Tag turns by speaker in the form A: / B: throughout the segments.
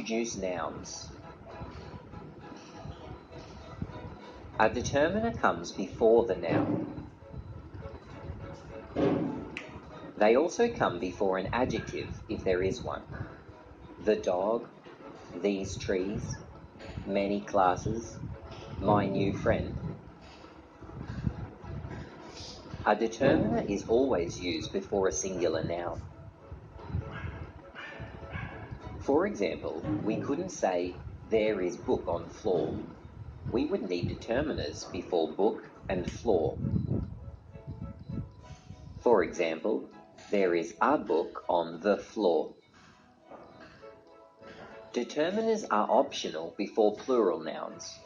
A: Introduce nouns. A determiner comes before the noun. They also come before an adjective, if there is one. The dog, these trees, many classes, my new friend. A determiner is always used before a singular noun. For example, we couldn't say, there is book on floor. We would need determiners before book and floor. For example, there is a book on the floor. Determiners are optional before plural nouns.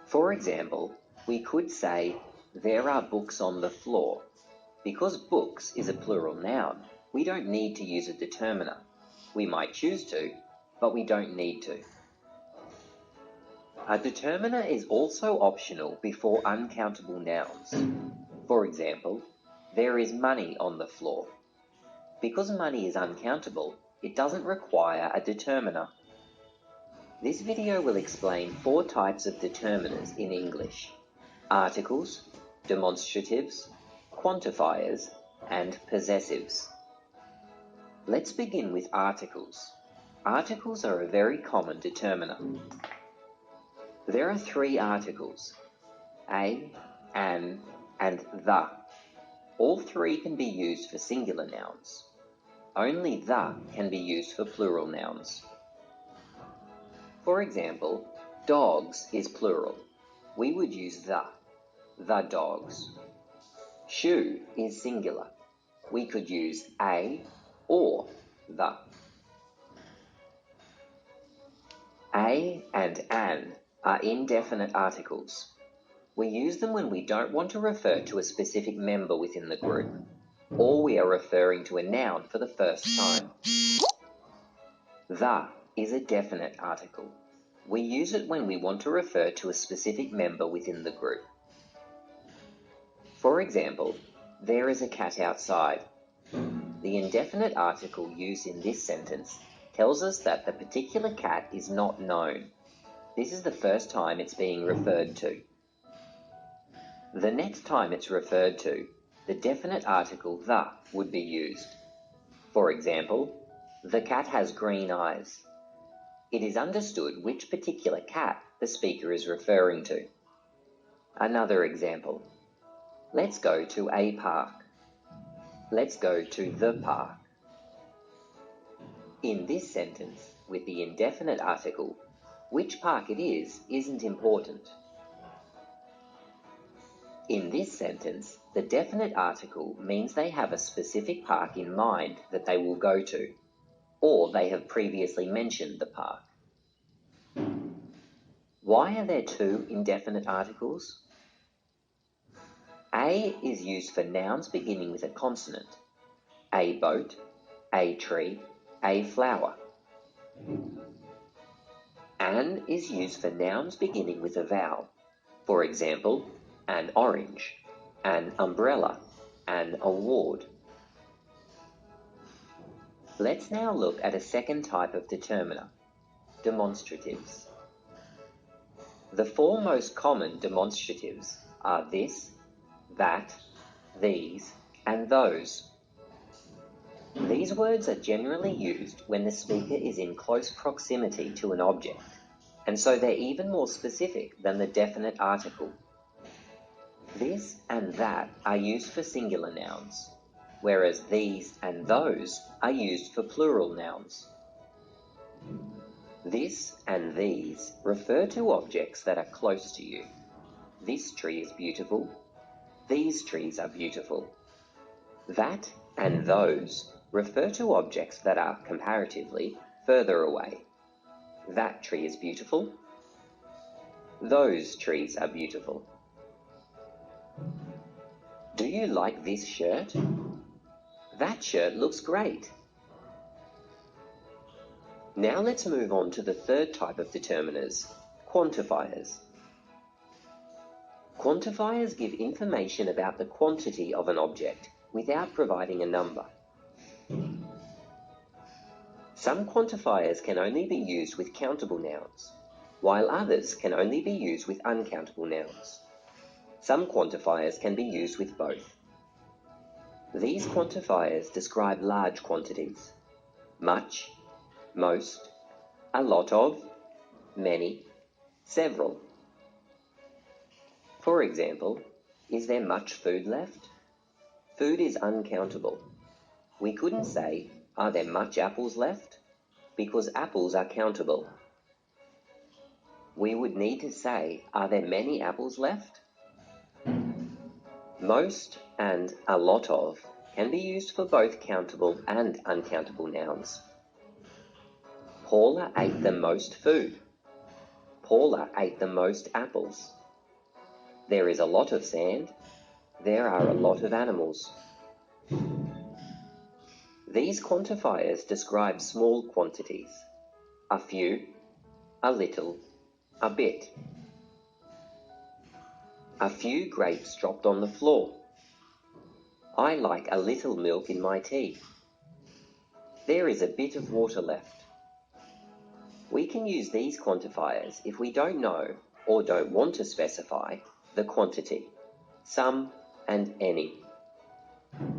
A: For example, we could say, there are books on the floor. Because books is a plural noun, we don't need to use a determiner. We might choose to, but we don't need to. A determiner is also optional before uncountable nouns. For example, there is money on the floor. Because money is uncountable, it doesn't require a determiner. This video will explain 4 types of determiners in English: articles, demonstratives, quantifiers, and possessives. Let's begin with articles. Articles are a very common determiner. There are 3 articles: a, an, and the. All 3 can be used for singular nouns. Only the can be used for plural nouns. For example, dogs is plural. We would use the dogs. Shoe is singular. We could use a or the. A and an are indefinite articles. We use them when we don't want to refer to a specific member within the group, or we are referring to a noun for the first time. The is a definite article. We use it when we want to refer to a specific member within the group. For example, there is a cat outside. The indefinite article used in this sentence tells us that the particular cat is not known. This is the first time it's being referred to. The next time it's referred to, the definite article the would be used. For example, the cat has green eyes. It is understood which particular cat the speaker is referring to. Another example. Let's go to a park. Let's go to the park. In this sentence, with the indefinite article, which park it is isn't important. In this sentence, the definite article means they have a specific park in mind that they will go to, or they have previously mentioned the park. Why are there 2 indefinite articles? A is used for nouns beginning with a consonant. A boat, a tree, a flower. An is used for nouns beginning with a vowel. For example, an orange, an umbrella, an award. Let's now look at a second type of determiner, demonstratives. The 4 most common demonstratives are this, that, these, and those. These words are generally used when the speaker is in close proximity to an object, and so they're even more specific than the definite article. This and that are used for singular nouns, whereas these and those are used for plural nouns. This and these refer to objects that are close to you. This tree is beautiful. These trees are beautiful. That and those refer to objects that are, comparatively, further away. That tree is beautiful. Those trees are beautiful. Do you like this shirt? That shirt looks great. Now let's move on to the third type of determiners, quantifiers. Quantifiers give information about the quantity of an object without providing a number. Some quantifiers can only be used with countable nouns, while others can only be used with uncountable nouns. Some quantifiers can be used with both. These quantifiers describe large quantities: much, most, a lot of, many, several. For example, is there much food left? Food is uncountable. We couldn't say, are there much apples left? Because apples are countable. We would need to say, are there many apples left? Most and a lot of can be used for both countable and uncountable nouns. Paula ate the most food. Paula ate the most apples. There is a lot of sand. There are a lot of animals. These quantifiers describe small quantities: a few, a little, a bit. A few grapes dropped on the floor. I like a little milk in my tea. There is a bit of water left. We can use these quantifiers if we don't know or don't want to specify the quantity: some and any.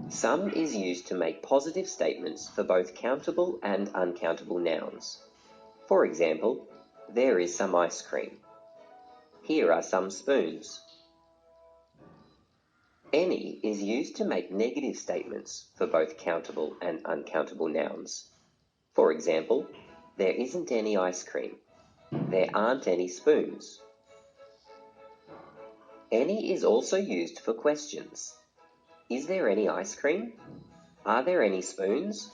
A: Some is used to make positive statements for both countable and uncountable nouns. For example, there is some ice cream. Here are some spoons. Any is used to make negative statements for both countable and uncountable nouns. For example, there isn't any ice cream. There aren't any spoons. Any is also used for questions. Is there any ice cream? Are there any spoons?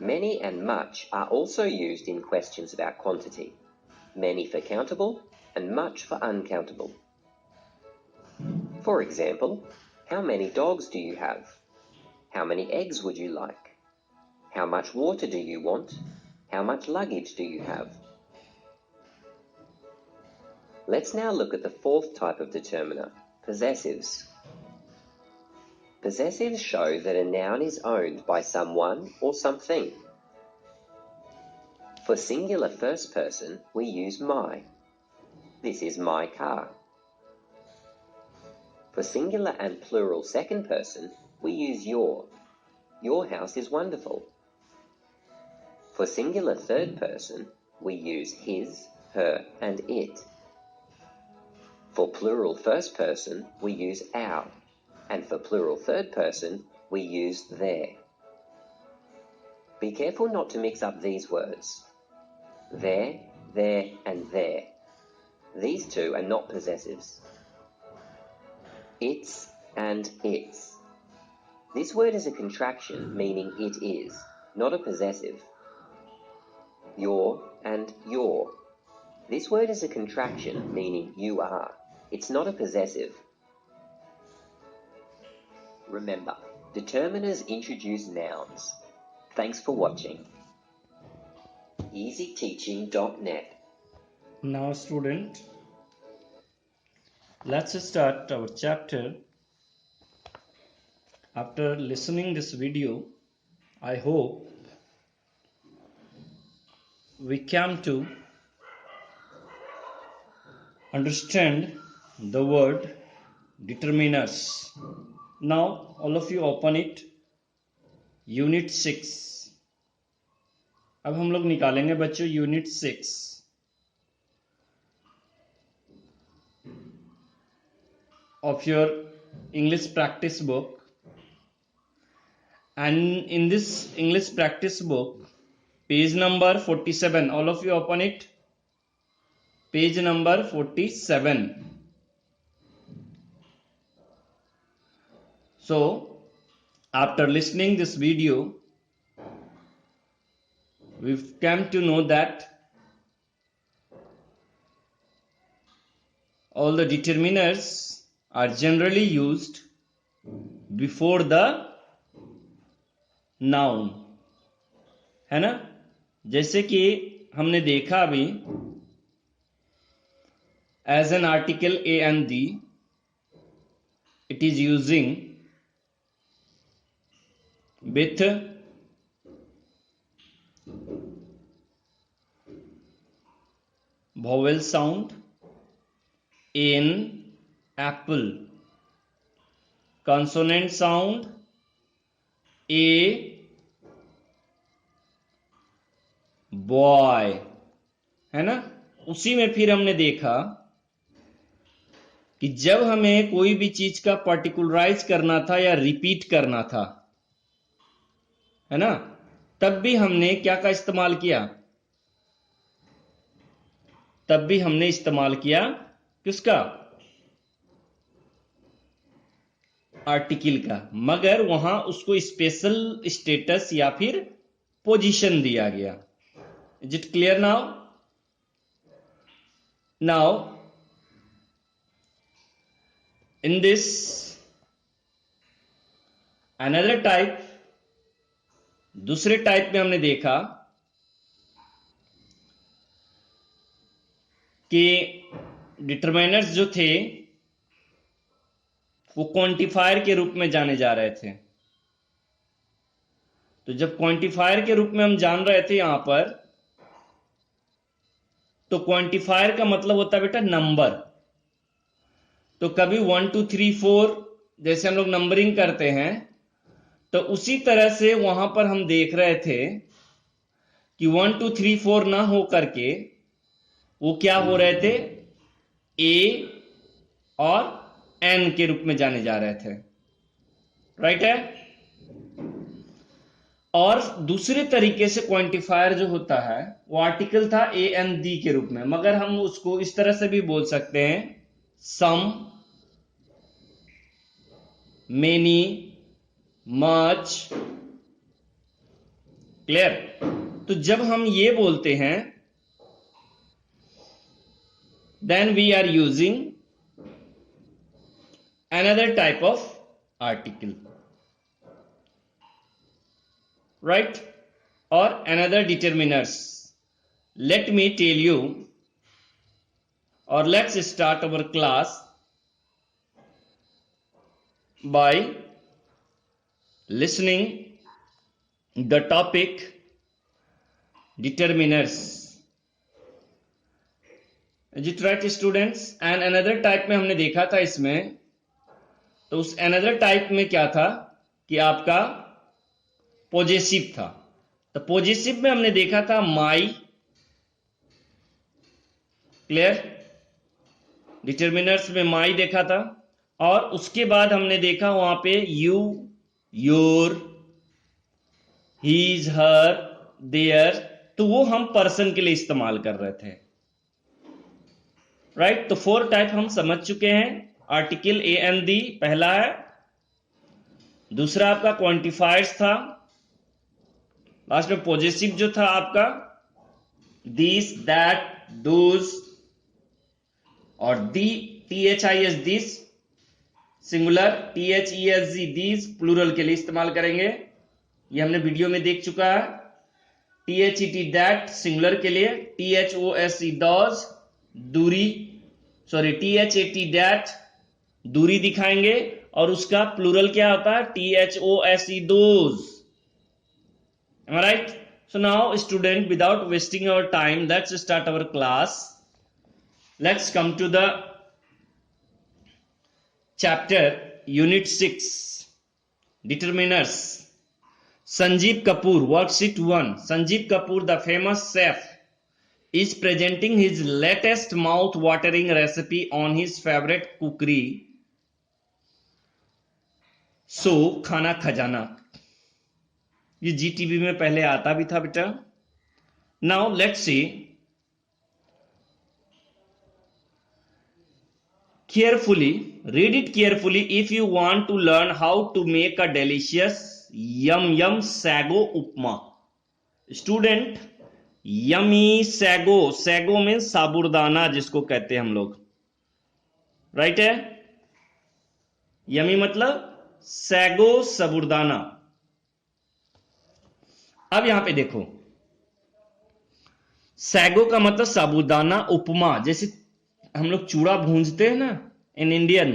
A: Many and much are also used in questions about quantity. Many for countable and much for uncountable. For example, how many dogs do you have? How many eggs would you like? How much water do you want? How much luggage do you have? Let's now look at the fourth type of determiner, possessives. Possessives show that a noun is owned by someone or something. For singular first person, we use my. This is my car. For singular and plural second person, we use your. Your house is wonderful. For singular third person, we use his, her, and it. For plural first person, we use our, and for plural third person, we use their. Be careful not to mix up these words. There, and there. These two are not possessives. Its and its. This word is a contraction meaning it is, not a possessive. Your and your. This word is a contraction meaning you are. It's not a possessive. Remember, determiners introduce nouns. Thanks for watching. EasyTeaching.net.
B: Now student, let's start our chapter. After listening this video, I hope we came to understand the word determiners. Now all of you open it, Unit 6. अब हम लोग निकालेंगे बच्चों Unit 6 of your English practice book. And in this English practice book, page number 47, all of you open it, page number 47. So after listening this video, we've come to know that all the determiners are generally used before the noun, है ना? जैसे कि हमने देखा अभी, as an article a and the, it is using with vowel sound, in apple. Consonant sound, a boy, है ना। उसी में फिर हमने देखा कि जब हमें कोई भी चीज का पर्टिकुलराइज करना था या रिपीट करना था, है ना, तब भी हमने क्या का इस्तेमाल किया, तब भी हमने इस्तेमाल किया किसका, आर्टिकल का, मगर वहां उसको स्पेशल स्टेटस या फिर पोजीशन दिया गया। Is it clear now? Now in this another type, दूसरे टाइप में हमने देखा कि डिटरमाइनर्स जो थे वो क्वांटिफायर के रूप में जाने जा रहे थे। तो जब क्वांटिफायर के रूप में हम जान रहे थे यहां पर, तो क्वांटिफायर का मतलब होता है बेटा नंबर। तो कभी 1 2 3 4 जैसे हम लोग नंबरिंग करते हैं, तो उसी तरह से वहां पर हम देख रहे थे कि 1 2 3 4 ना हो करके वो क्या हो रहे थे, ए और एन के रूप में जाने जा रहे थे, राइट है। और दूसरे तरीके से क्वांटिफायर जो होता है वो आर्टिकल था ए एन दी के रूप में, मगर हम उसको इस तरह से भी बोल सकते हैं, सम, मेनी, मच। क्लियर? तो जब हम ये बोलते हैं, then we are using another type of article, right, or another determiners. Let me tell you, or let's start our class by listening the topic determiners. Is it right students? And another type में हमने देखा था इसमें, तो उस another type में क्या था कि आपका पॉजेसिव था। तो पॉजेसिव में हमने देखा था माई, क्लियर, डिटरमिनर्स में माई देखा था, और उसके बाद हमने देखा वहां पे you, your, his, her, their, तो वो हम पर्सन के लिए इस्तेमाल कर रहे थे, राइट। तो 4 टाइप हम समझ चुके हैं। आर्टिकल ए एन दी पहला है, दूसरा आपका क्वांटिफायर्स था, लास्ट में पॉजेसिव जो था आपका दिस, दैट, दोज, और the, T H I S this singular, T H E S G these plural के लिए इस्तेमाल करेंगे, ये हमने वीडियो में देख चुका है। T H E T that singular के लिए, T H O S E those दूरी, sorry T H A T that दूरी दिखाएंगे, और उसका प्लूरल क्या होता है, T H O S E those. Am I right? So now student, without wasting our time, let's start our class. Let's come to the chapter unit 6 determiners. Sanjeev Kapoor, worksheet 1. Sanjeev Kapoor, the famous chef, is presenting his latest mouth-watering recipe on his favorite cookery show, खाना खजाना। ये जीटीवी में पहले आता भी था बेटा। Now let's see, carefully read it carefully if you want to learn how to make a delicious yum yum sago upma. Student, yummy sago, sago में साबुरदाना जिसको कहते हैं हम लोग, राइट है। यमी मतलब सैगो, साबुरदाना। अब यहां पे देखो, सैगो का मतलब साबुदाना, उपमा जैसे हम लोग चूड़ा भूंजते हैं ना, in Indian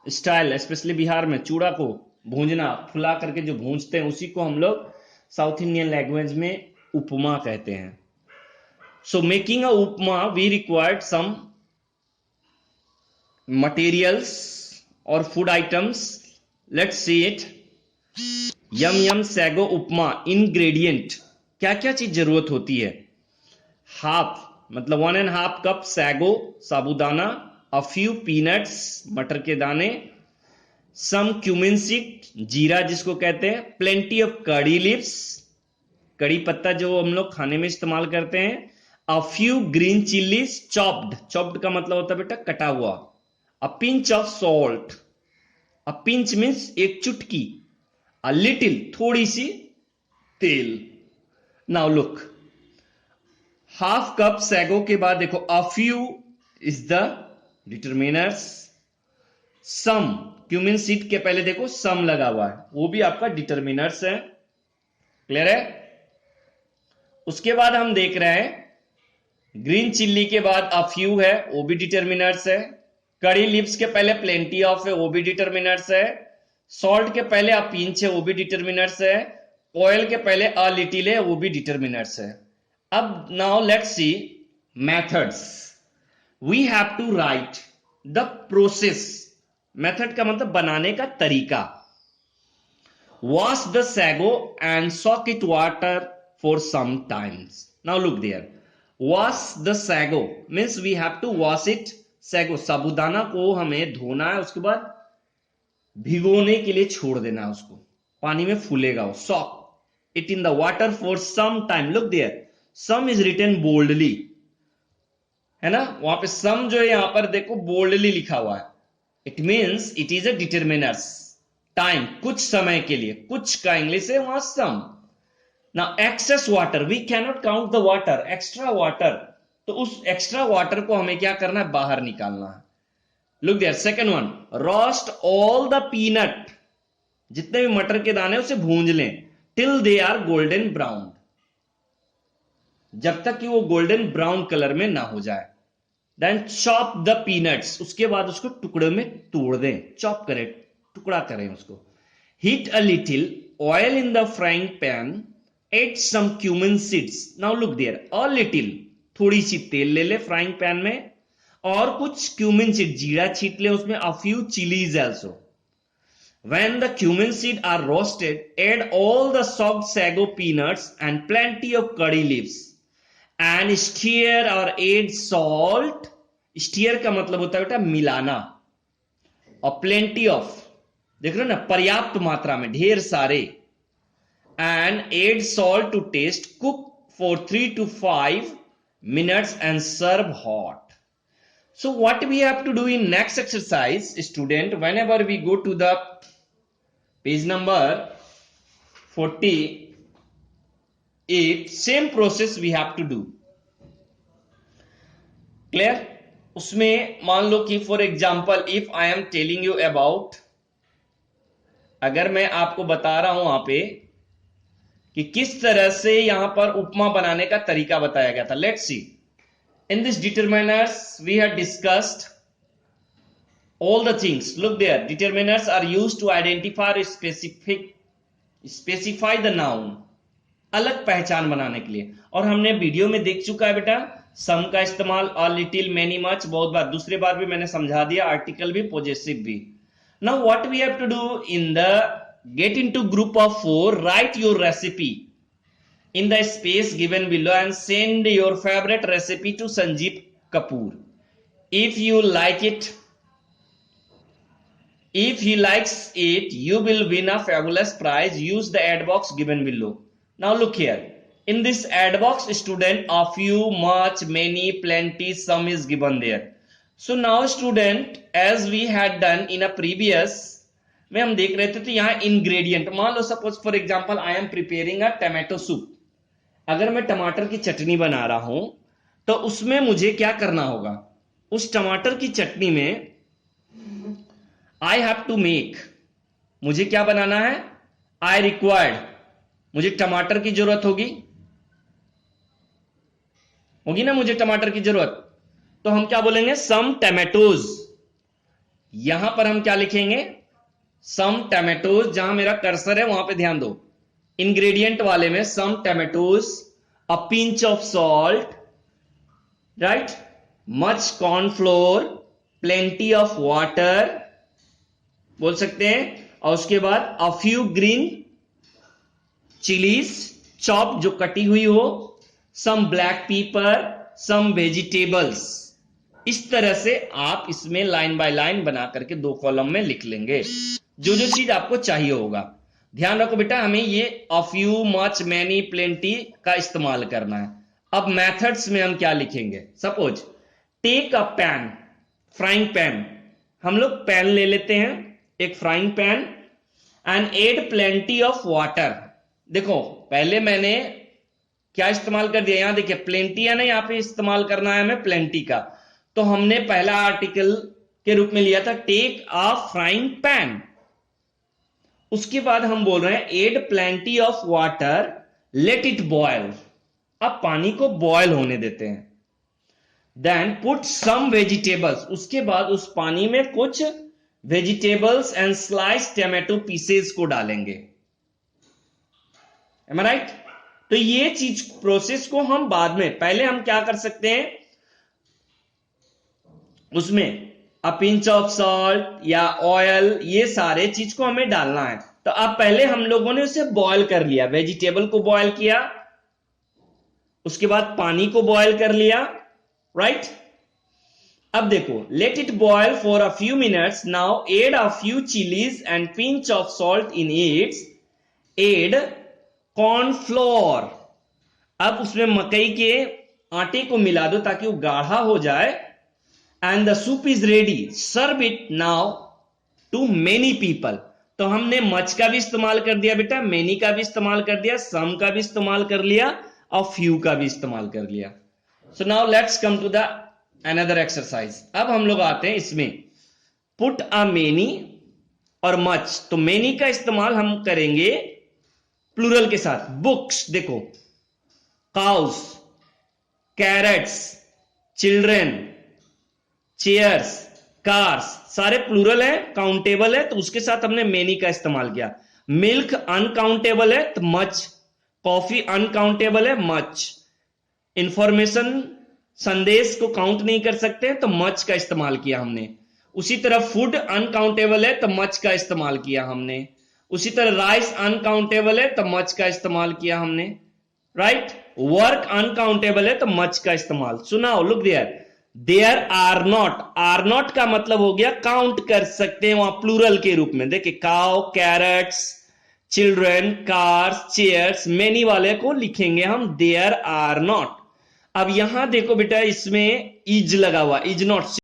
B: style, specially Bihar में चूड़ा को भूंजना, फुला करके जो भूंजते हैं, उसी को हम लोग साउथ इंडियन लैंग्वेज में उपमा कहते हैं। So making a upma, we required some materials or food items. Let's see it. Yum yum sago upma ingredient, क्या क्या चीज जरूरत होती है? हाफ मतलब 1.5 कप सैगो साबुदाना, अ फ्यू पीनट्स मटर के दाने, सम क्यूमिन सीड जीरा जिसको कहते हैं, प्लेंटी ऑफ कड़ी लीव्स कड़ी पत्ता जो हम लोग खाने में इस्तेमाल करते हैं, a few green chillies chopped, chopped का मतलब होता है बेटा कटा हुआ, a pinch of salt, a pinch means एक चुटकी, अ लिटिल थोड़ी सी तेल। Now look, half cup sago के बाद देखो a few is the determiners, some cumin seed के पहले देखो सम लगा हुआ है, वो भी आपका डिटरमिनर्स है। क्लियर है? उसके बाद हम देख रहे हैं ग्रीन चिल्ली के बाद अ फ्यू है, वो भी डिटरमिनर्स है। कड़ी लिव्स के पहले प्लेंटी ऑफ है, वो भी डिटरमिनर्स है। सॉल्ट के पहले अ पिंच है, वो भी डिटरमिनर्स है। ऑयल के पहले अ लिटिल है, वो भी डिटरमिनर्स है। अब now let's see methods. We have to write the process. Method का मतलब बनाने का तरीका। Wash the sago and soak it water for some times. Now look there, wash the sago means we have to wash it. Sago साबुदाना को हमें धोना है, उसके बाद भिगोने के लिए छोड़ देना है उसको, पानी में फूलेगा वो। Soak it in the water for some time. Look there, some is written boldly, है ना, वहां पे सम जो है यहां पर देखो बोल्डली लिखा हुआ है। It means it is a determiners, time कुछ समय के लिए, कुछ का इंग्लिश है वहां some. Now excess water, we can not count the water, extra water, तो उस एक्स्ट्रा वाटर को हमें क्या करना है, बाहर निकालना है। Look there, second one, roast all the peanut, जितने भी मटर के दाने उसे भूंज लें, till they are golden brown, जब तक कि वो गोल्डन ब्राउन कलर में ना हो जाए। देन चॉप द पीनट्स, उसके बाद उसको टुकड़े में तोड़ दें, चॉप करें, टुकड़ा करें उसको। Heat a little oil in the frying pan, add some cumin seeds. Now look there, a little थोड़ी सी तेल ले ले फ्राइंग पैन में, और कुछ क्यूमिन सीड जीरा छीट ले उसमें, अ few chillies also. When the cumin seeds are roasted, add all the soaked sago peanuts and plenty of curry leaves and stir or add salt. Stir का मतलब होता है बेटा मिलाना, और plenty of देख रहे हो ना, पर्याप्त मात्रा में, ढेर सारे, and add salt to taste. Cook for 3 to 5 minutes and serve hot. So what we have to do in next exercise, student, whenever we go to the page number 48, same process we have to do. Clear? उसमें मान लो कि for example if I am telling you about, अगर मैं आपको बता रहा हूं वहां पे कि किस तरह से यहां पर उपमा बनाने का तरीका बताया गया था। Let's see, in this determiners we have discussed all the things. Look there, determiners are used to identify or specify the noun, अलग पहचान बनाने के लिए। और हमने वीडियो में देख चुका है बेटा सम का इस्तेमाल, अ लिटिल, मैनी, मच, बहुत बार, दूसरी बार भी मैंने समझा दिया, आर्टिकल भी, पॉजेसिव भी। Now what we have to do in the get into group of 4, write your recipe in the space given below and send your favorite recipe to Sanjeev Kapoor. If you like it, if he likes it, you will win a fabulous prize. Use the ad box given below. Now look here. In this ad box, student, a few, much, many, plenty, some is given there. So now student, as we had done in a previous में हम देख रहे थे, तो यहाँ ingredient, मान लो suppose for example I am preparing a tomato soup. अगर मैं टमाटर की चटनी बना रहा हूं तो उसमें मुझे क्या करना होगा, उस टमाटर की चटनी में आई हैव टू मेक, मुझे क्या बनाना है, आई रिक्वायर्ड, मुझे टमाटर की जरूरत होगी ना, मुझे टमाटर की जरूरत, तो हम क्या बोलेंगे, सम टैमेटोज। यहां पर हम क्या लिखेंगे, सम टैमेटोज, जहां मेरा कर्सर है वहां पे ध्यान दो, इंग्रेडिएंट वाले में some tomatoes, a pinch of salt, right, much cornflour, plenty of water बोल सकते हैं, और उसके बाद a few green chillies chop जो कटी हुई हो, some black pepper, some vegetables. इस तरह से आप इसमें लाइन बाय लाइन बना करके 2 कॉलम में लिख लेंगे जो जो चीज आपको चाहिए होगा। ध्यान रखो बेटा, हमें ये a few, much, many, plenty का इस्तेमाल करना है। अब मेथड्स में हम क्या लिखेंगे? Suppose take a pan, frying pan, हम लोग पैन ले लेते हैं, एक frying pan, and add plenty of water. देखो पहले मैंने क्या इस्तेमाल कर दिया, यहां देखिए प्लेंटी है ना, यहां पे इस्तेमाल करना है हमें प्लेंटी का। तो हमने पहला आर्टिकल के रूप में लिया था टेक अ फ्राइंग पैन, उसके बाद हम बोल रहे हैं add plenty of water, let it boil. अब पानी को बॉयल होने देते हैं। देन पुट सम वेजिटेबल्स, उसके बाद उस पानी में कुछ vegetables and slice tomato pieces को डालेंगे। एम आई राइट? तो ये चीज प्रोसेस को हम बाद में, पहले हम क्या कर सकते हैं, उसमें अ पिंच ऑफ सॉल्ट या ऑयल, ये सारे चीज को हमें डालना है। तो अब पहले हम लोगों ने उसे बॉयल कर लिया, वेजिटेबल को बॉयल किया, उसके बाद पानी को बॉयल कर लिया, राइट? अब देखो let it boil for a few minutes, now add a few chillies and pinch of salt in its, add cornflour. अब उसमें मकई के आटे को मिला दो ताकि वो गाढ़ा हो जाए, and the soup is ready, serve it now to many people. तो हमने मच का भी इस्तेमाल कर दिया बेटा, मेनी का भी इस्तेमाल कर दिया, सम का भी इस्तेमाल कर लिया, और फ्यू का भी इस्तेमाल कर लिया। So now let's come to the another exercise. अब हम लोग आते हैं इसमें पुट अ मेनी और मच। तो मेनी का इस्तेमाल हम करेंगे प्लूरल के साथ। बुक्स, देखो cows, carrots, children, chairs, cars, सारे प्लूरल है, काउंटेबल है, तो उसके साथ हमने मेनी का इस्तेमाल किया। मिल्क अनकाउंटेबल है तो मच, कॉफी अनकाउंटेबल है मच, इंफॉर्मेशन संदेश को काउंट नहीं कर सकते तो मच का इस्तेमाल किया हमने। उसी तरह फूड अनकाउंटेबल है तो मच का इस्तेमाल किया हमने। उसी तरह राइस अनकाउंटेबल है तो मच का इस्तेमाल किया हमने, राइट? वर्क अनकाउंटेबल है तो मच का इस्तेमाल। सुनाओ, लुक देयर आर नॉट का मतलब हो गया काउंट कर सकते हैं, वहां प्लूरल के रूप में। देखिए cow, carrots, children, cars, chairs, many वाले को लिखेंगे हम देयर आर नॉट। अब यहां देखो बेटा, इसमें इज लगा हुआ, इज नॉट।